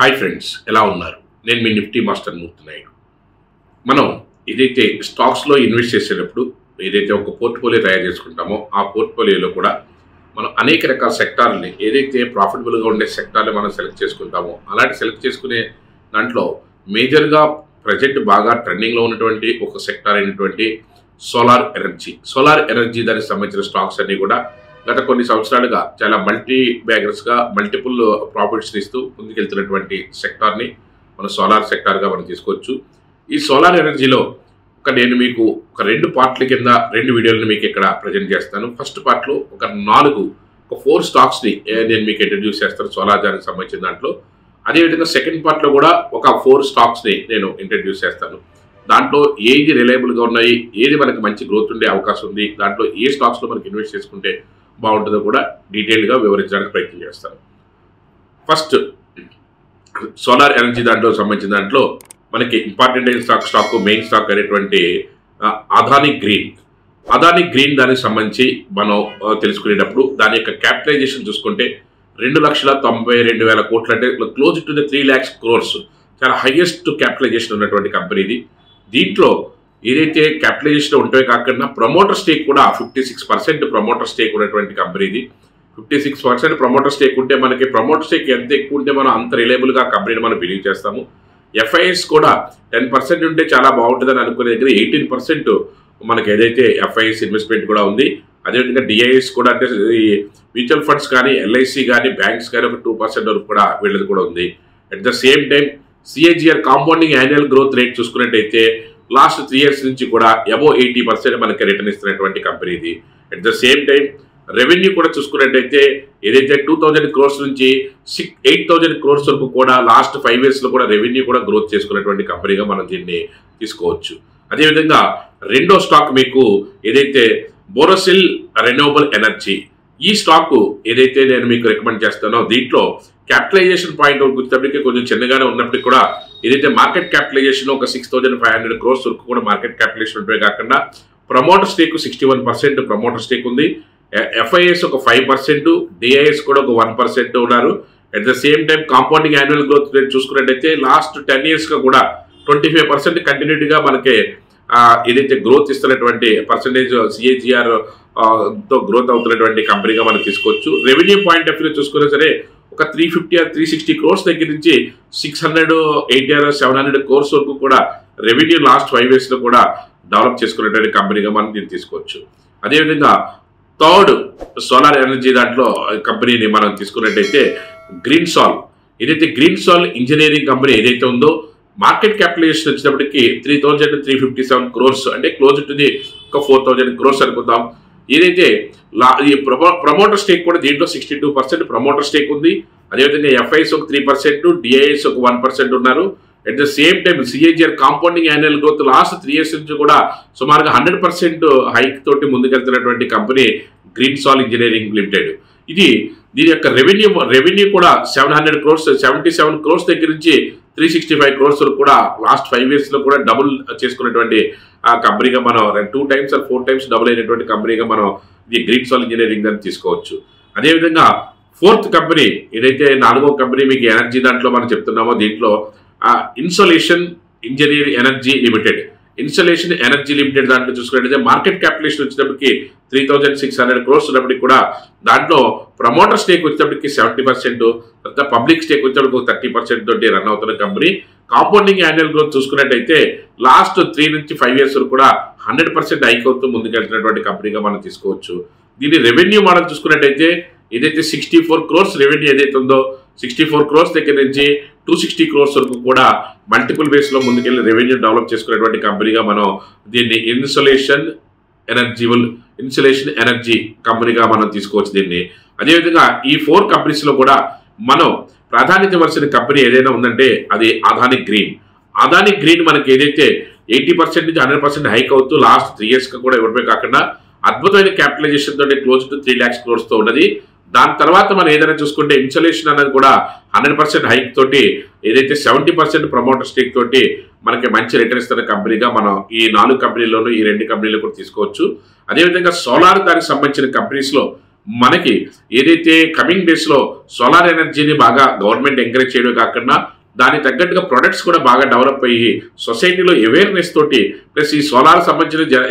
Hi friends, ఎలా ఉన్నారు? నేను మీ నిఫ్టీ మాస్టర్ మూర్తి నాయుడు. మనం ఏదైతే స్టాక్స్లో ఇన్వెస్ట్ చేసేటప్పుడు ఏదైతే ఒక పోర్ట్ఫోలియో తయారు చేసుకుంటామో ఆ పోర్ట్ఫోలియోలో కూడా మనం అనేక రకాల సెక్టార్ని ఏదైతే ప్రాఫిటబుల్గా ఉండే సెక్టార్ని మనం సెలెక్ట్ చేసుకుంటామో అలాంటి సెలెక్ట్ చేసుకునే దాంట్లో మేజర్గా ప్రజెంట్ బాగా ట్రెండింగ్లో ఉన్నటువంటి ఒక సెక్టార్ అయినటువంటి సోలార్ ఎనర్జీ దానికి సంబంధించిన స్టాక్స్ అన్నీ కూడా గత కొన్ని సంవత్సరాలుగా చాలా బ్యాగర్స్గా మల్టిపుల్ ప్రాఫిట్స్ని ఇస్తూ ముందుకెళ్తున్నటువంటి సెక్టార్ని మన సోలార్ సెక్టార్గా మనం తీసుకోవచ్చు. ఈ సోలార్ ఎనర్జీలో నేను మీకు ఒక 2 పార్ట్ల కింద 2 వీడియోలను మీకు ఇక్కడ ప్రజెంట్ చేస్తాను. ఫస్ట్ పార్ట్లో ఒక 4 స్టాక్స్ని నేను మీకు ఇంట్రడ్యూస్ చేస్తాను సోలార్ దానికి సంబంధించిన దాంట్లో. అదేవిధంగా సెకండ్ పార్ట్లో కూడా ఒక 4 స్టాక్స్ని నేను ఇంట్రడ్యూస్ చేస్తాను. దాంట్లో ఏది రిలయబుల్గా ఉన్నాయి, ఏది మనకి మంచి గ్రోత్ ఉండే అవకాశం ఉంది, దాంట్లో ఏ స్టాక్స్లో మనకి ఇన్వెస్ట్ చేసుకుంటే బాగుంటుందో కూడా డీటెయిల్గా వివరించడానికి ప్రయత్నం చేస్తాను. ఫస్ట్ సోలార్ ఎనర్జీ దాంట్లో సంబంధించిన దాంట్లో మనకి ఇంపార్టెంట్ అయిన స్టాక్ మెయిన్ స్టాక్ అయినటువంటి అదానీ గ్రీన్ దానికి సంబంధించి మనం తెలుసుకునేటప్పుడు దాని యొక్క క్యాపిటలైజేషన్ చూసుకుంటే 2,92,000 కోట్లు, అంటే close to the 3 lakhs crores, చాలా హైయెస్ట్ క్యాపిటలైజేషన్ ఉన్నటువంటి కంపెనీ ఇది. దీంట్లో ఏదైతే క్యాపిటలైజేషన్ ఉంటే కాకుండా ప్రమోటర్ స్టేక్ కూడా 56% ప్రమోటర్ స్టేక్ ఉన్నటువంటి కంపెనీ ఇది. 56% ప్రమోటర్ స్టేక్ ఉంటే మనకి ప్రమోటర్ స్టేక్ ఎంత ఎక్కువ ఉంటే మనం అంత రిలయబుల్గా కంపెనీని మనం బిలీవ్ చేస్తాము. ఎఫ్ఐఎస్ కూడా 10% ఉంటే చాలా బాగుంటుందని అనుకునే దగ్గర 18% మనకి ఏదైతే ఎఫ్ఐఎస్ ఇన్వెస్ట్మెంట్ కూడా ఉంది. అదేవిధంగా డిఐఎస్ కూడా, అంటే ఈ మ్యూచువల్ ఫండ్స్ కానీ ఎల్ఐసి కానీ బ్యాంక్స్ కానీ ఒక 2% వరకు కూడా వీళ్ళది కూడా ఉంది. At the same time CAGR compounding annual growth rate చూసుకున్నట్టయితే లాస్ట్ 3 years నుంచి కూడా అబోవ్ 80% మనకి రిటర్న్ ఇస్తున్నటువంటి కంపెనీ ఇది. At the same time revenue కూడా చూసుకున్నట్టయితే ఏదైతే 2,000 crores నుంచి 8,000 crores వరకు కూడా లాస్ట్ 5 yearsలో కూడా రెవెన్యూ కూడా గ్రోత్ చేసుకున్నటువంటి కంపెనీగా మనం దీన్ని తీసుకోవచ్చు. అదేవిధంగా రెండో స్టాక్ మీకు ఏదైతే బోరోసిల్ రెన్యూవబుల్ ఎనర్జీ, ఈ స్టాక్ ఏదైతే నేను మీకు రికమెండ్ చేస్తానో దీంట్లో క్యాపిటలైజేషన్ పాయింట్ గుర్తుపడికి కొంచెం చిన్నగానే ఉన్నప్పటికీ కూడా ఏదైతే మార్కెట్ క్యాపిటలైజేషన్ ఒక 6,500 crores వరకు కూడా మార్కెట్ క్యాపిటలైజేషన్ ఉంటే కాకుండా ప్రమోటర్ స్టేక్ 61% ప్రమోటర్ స్టేక్ ఉంది. ఎఫ్ఐఎస్ ఒక 5%, డిఐఎస్ కూడా ఒక 1% ఉన్నారు. At the same time compounding annual growth rate చూసుకున్నట్టయితే లాస్ట్ 10 yearsగా కూడా 25% కంటిన్యూటీగా మనకి ఏదైతే గ్రోత్ ఇస్తున్నటువంటి పర్సంటేజ్ సిఏజిఆర్ తో గ్రోత్ అవుతున్నటువంటి కంపెనీగా మనం తీసుకోవచ్చు. రెవెన్యూ పాయింట్ ఆఫ్ వ్యూ చూసుకున్నా సరే ఒక 350 or 360 crores దగ్గర నుంచి 680 or 700 crores వరకు కూడా రెవెన్యూ లాస్ట్ 5 yearsలో కూడా డెవలప్ చేసుకున్నటువంటి కంపెనీగా మనం దీన్ని తీసుకోవచ్చు. అదేవిధంగా థర్డ్ సోలార్ ఎనర్జీ దాంట్లో కంపెనీని మనం తీసుకున్నట్టయితే ఏదైతే గ్రీన్ సాల్ ఇంజనీరింగ్ కంపెనీ ఏదైతే ఉందో మార్కెట్ క్యాపిటలైజేషన్ వచ్చినప్పటికీ 3,357 crores, అంటే క్లోజ్ టు ది ఒక 4,000 crores అనుకుందాం. ఏదైతే ఈ ప్రమోటర్ స్టేక్ కూడా దీంట్లో 62% ప్రమోటర్ స్టేక్ ఉంది. అదేవిధంగా ఎఫ్ఐఎస్ ఒక 3%, డిఐఎస్ ఒక 1% ఉన్నారు. At the same time CAGR compounding annual growth last 3 years నుంచి కూడా సుమారుగా 100% హైక్ తోటి ముందుకెళ్తున్నటువంటి కంపెనీ గ్రీన్ సాల్ ఇంజనీరింగ్ లిమిటెడ్. దీని యొక్క రెవెన్యూ కూడా 77 crores దగ్గర నుంచి 365 crores వరకు కూడా లాస్ట్ 5 yearsలో కూడా డబుల్ చేసుకున్నటువంటి కంపెనీగా మనం 2 times or 4 times డబుల్ అయినటువంటి కంపెనీగా మనం ఇది గ్రీన్ సాల్ ఇంజనీరింగ్ అని తీసుకోవచ్చు. అదేవిధంగా 4th కంపెనీ ఏదైతే 4వ కంపెనీ మీకు ఎనర్జీ దాంట్లో మనం చెప్తున్నామో దీంట్లో ఇన్సోలేషన్ ఎనర్జీ లిమిటెడ్ దాంట్లో చూసుకున్నట్టయితే మార్కెట్ క్యాపిటలైజేషన్ వచ్చినప్పటికి 3,600 crores ఉన్నప్పటికీ కూడా దాంట్లో ప్రమోటర్ స్టేక్ వచ్చేటప్పటికి 70%, తర్వాత పబ్లిక్ స్టేక్ వచ్చేటప్పటికి 30% తోటి రన్ అవుతున్న కంపెనీ. కాంపౌండింగ్ యాన్యువల్ గ్రోత్ చూసుకున్నట్టయితే లాస్ట్ 3 నుంచి 5 years వరకు కూడా 100% హైక్ అవుతూ ముందుకెళ్తున్నటువంటి కంపెనీగా మనం తీసుకోవచ్చు. దీని రెవెన్యూ మోడల్ చూసుకున్నట్టయితే ఏదైతే 64 crores రెవెన్యూ ఏదైతే ఉందో 64 crores దగ్గర నుంచి 260 crores వరకు కూడా మల్టిపుల్ బేస్లో ముందుకెళ్ళి రెవెన్యూ డెవలప్ చేసుకునేటువంటి కంపెనీగా మనం దీన్ని ఇన్సులేషన్ ఎనర్జీ కంపెనీగా మనం తీసుకోవచ్చు దీన్ని. అదేవిధంగా ఈ 4 కంపెనీస్లో కూడా మనం ప్రాధాన్యత ఇవ్వాల్సిన కంపెనీ ఏదైనా ఉందంటే అది అదానీ గ్రీన్ మనకి ఏదైతే 80% నుంచి 100% హైక్ అవుతూ లాస్ట్ 3 yearsగా కూడా ఇవ్వడమే కాకుండా అద్భుతమైన క్యాపిటలైజేషన్ తోటి క్లోజ్ టు 3 lakhs crores ఉన్నది. దాని తర్వాత మనం ఏదైనా చూసుకుంటే ఇన్సులేషన్ అనేది కూడా 100% హైక్ తోటి ఏదైతే 70% ప్రమోటర్ స్టేక్ తోటి మనకి మంచి రిటర్న్ ఇస్తున్న కంపెనీగా మనం ఈ 4 కంపెనీల్లోనూ ఈ 2 కంపెనీలు కూడా తీసుకోవచ్చు. అదేవిధంగా సోలార్ దానికి సంబంధించిన కంపెనీస్లో మనకి ఏదైతే కమింగ్ డేస్లో సోలార్ ఎనర్జీని బాగా గవర్నమెంట్ ఎంకరేజ్ చేయడం కాకుండా దానికి తగ్గట్టుగా ప్రొడక్ట్స్ కూడా బాగా డెవలప్ అయ్యి సొసైటీలో అవేర్నెస్ తోటి ప్లస్ ఈ సోలార్ సంబంధించిన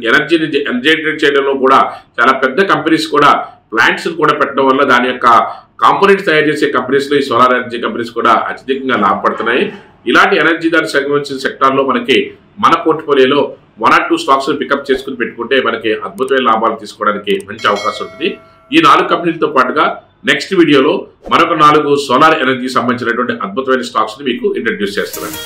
ఎనర్జీని జనరేట్ చేయడంలో కూడా చాలా పెద్ద కంపెనీస్ కూడా ప్లాంట్స్ కూడా పెట్టడం వల్ల దాని యొక్క కాంపోనెంట్స్ తయారు చేసే కంపెనీస్లో ఈ సోలార్ ఎనర్జీ కంపెనీస్ కూడా అత్యధికంగా లాభపడుతున్నాయి. ఇలాంటి ఎనర్జీ దానికి సంబంధించిన సెక్టార్లో మనకి మన పోర్ట్ఫోలియోలో 1 or 2 స్టాక్స్ పికప్ చేసుకుని పెట్టుకుంటే మనకి అద్భుతమైన లాభాలు తీసుకోవడానికి మంచి అవకాశం ఉంటుంది. ఈ 4 కంపెనీలతో పాటుగా నెక్స్ట్ వీడియోలో మరొక 4 సోలార్ ఎనర్జీ సంబంధించినటువంటి అద్భుతమైన స్టాక్స్ని మీకు ఇంట్రడ్యూస్ చేస్తున్నాను.